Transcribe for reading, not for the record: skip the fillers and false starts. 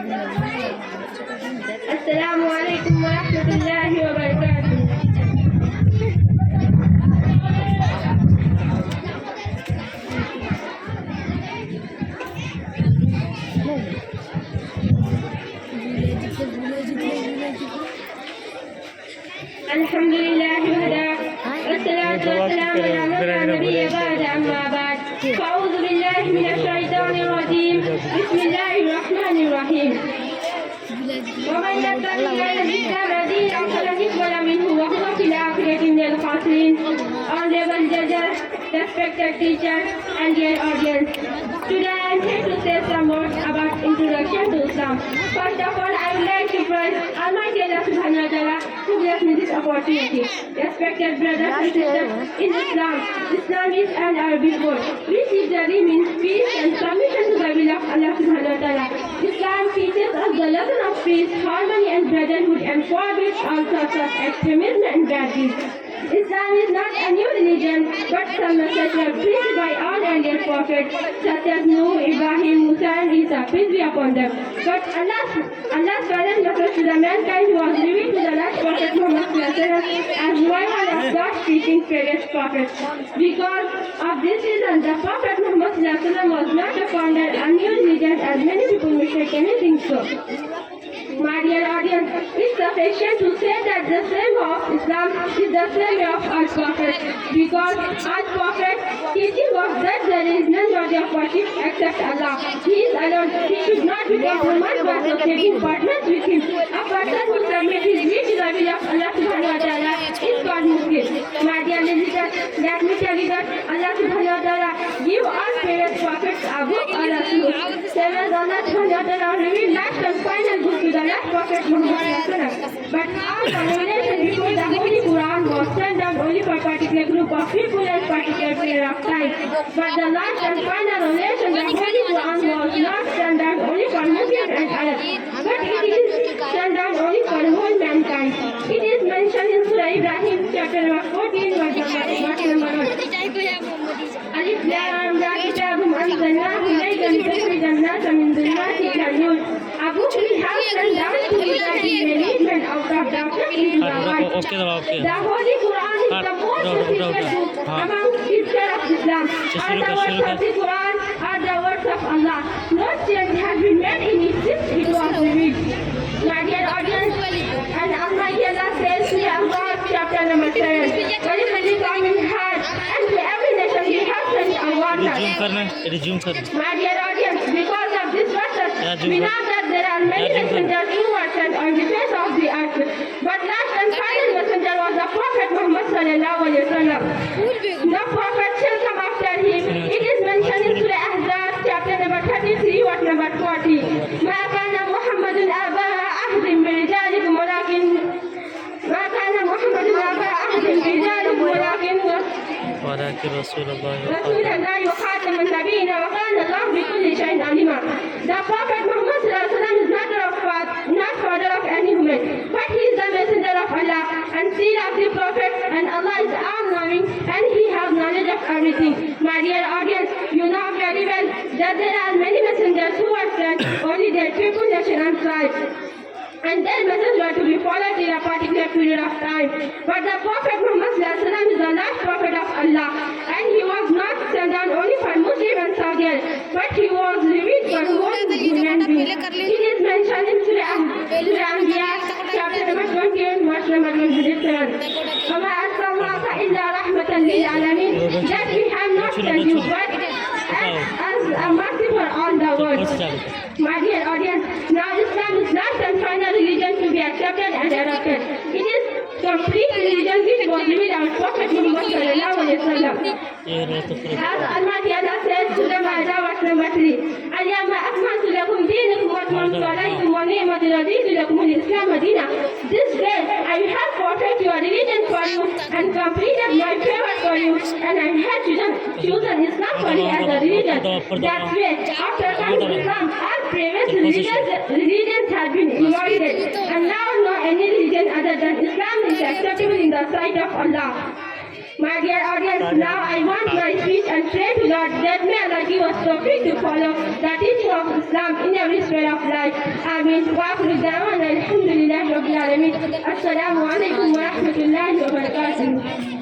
Assalamu alaikum wa rahmatullahi wa barakatuh. Alhamdulillah wahda wassalatu wassalamu ala man la nabiyya ba'da amma ba'd. A'udhu billahi minash shaitanir rajim. Bismillahir rahmanir rahim. ومن يتق الله الإسلام دينا فلن يقبل منه وهو في الآخرة من الخاسرين. Honorable judges, respected teachers, and dear audience, today I am here to say some words about introduction to Islam. First of all, I would like to praise Almighty Allah Subhanahu wa Taala who gave me this opportunity. Respected brothers and sisters in Islam, Islam is an Arabic word which literally means peace and submission to the will of Allah Subhanahu wa Taala. Islam teaches us the lesson of peace, harmony, and brotherhood, and forbids all sorts of extremism and bad deeds. Islam is not a new religion, but some messages were preached by all earlier prophets, such as Nuh, Ibrahim, Musa, and Isa, peace be upon them. But Allah's final message to the mankind was revealed to the last prophet Muhammad as revival of God's teaching previous prophets. Because of this reason, the Prophet Muhammad was not a founder of a new religion as many people mistakenly think so. My dear audience, it's sufficient to say that the same of Islam is the same way of our Prophet, because our Prophet teaching was that there is none worthy of worship except Allah. He is alone. He should not be compromised by associating partners with him. A person who submits his will to the will of Allah Subhanahu wa Taala is called Muslim. My dear listeners, let me tell you that Allah Subhanahu wa Taala give all previous prophets a book or a truth. Same as Allah Subhanahu wa Taala revealed last and final book to the last prophet Muhammad. But all the revelation before the Holy Quran was sent down only for a particular group of people and particular period of time. But the last and final revelation, the Holy Quran was not sent down only for Muslims and Arabs, but it is sent down only for whole mankind. It is mentioned in Surah Ibrahim, chapter number 14, verse number 1. Alif Lam Ra Kitabun Anzalnahu Ilayka litukhrijan nasa min dhulumati ila nur. A book we have sent down to you that you may lead men out of darkness into the light. The Holy Quran is the most secret book among scripture of Islam. All the words of the Quran are the words of Allah. No change has been made in it since it was revealed. My dear audience, and Almighty Allah says in Al-Baqarah chapter number 7, "وَلِمَنِ قَوْمٍ هَادٍ," and to every nation we have sent a warner. My dear audience, because of this verse, we know that there are many messengers inwards and on the face of the earth. But last and final messenger was the Prophet Muhammad sallallahu alaihi wasallam. The Prophet shall come after him. It is mentioned in Surah Ahzab, chapter number 33, verse number 40. مَا كَانَ مُحَمَّدٌ أَبَا أَحَدٍ مِّن رِجَالِكُمْ وَلَكِنَّ رسول الله وخاتم النبيين وكان الله بكل شيء عليما. The Prophet Muhammad is not father of any woman, but he is the messenger of Allah and seal of the Prophet, and Allah is all-knowing and He has knowledge of everything. My dear audience, you know very well that there are many messengers who are sent only their people, nation and tribe, and their message were to be followed in a particular period of time. But the Prophet Muhammad is the last prophet of Allah, and he was not sent down only for Muslim and Saudi, but he was revealed for whole human beings. It is mentioned in Surah Anbiya, chapter number 28, verse number 27. وَمَا أَرْسَلْنَاكَ إِلَّا رَحْمَةً لِلْعَالَمِينَ, that we have not sent you but as a mercy for all the world. My dear audience, now Islam is last and final religion to be accepted and adopted. It is complete religion which was revealed our Prophet Muhammad sallallahu alaihi wasallam. As Almighty Allah says to the Ma'idah, verse number 3, اليوم أكملت لكم دينكم وأتممت عليكم ونعمتي ورضيت لكم الإسلام دينا. This day I have perfected your religion for you and completed my favor for you, and I have chosen Islam for you as a religion. That way, after coming to Islam, all previous religions have been invited, and now no any religion other than Islam is acceptable in the sight of Allah. My dear audience, now I want my speech and pray to God that may Allah give us tawfiq to follow the teaching of Islam in every sphere of life. Amin. Wa akhiru da'wana alhamdulillahi rabbil alamin. Assalamu alaikum wa rahmatullahi wa barakatuh.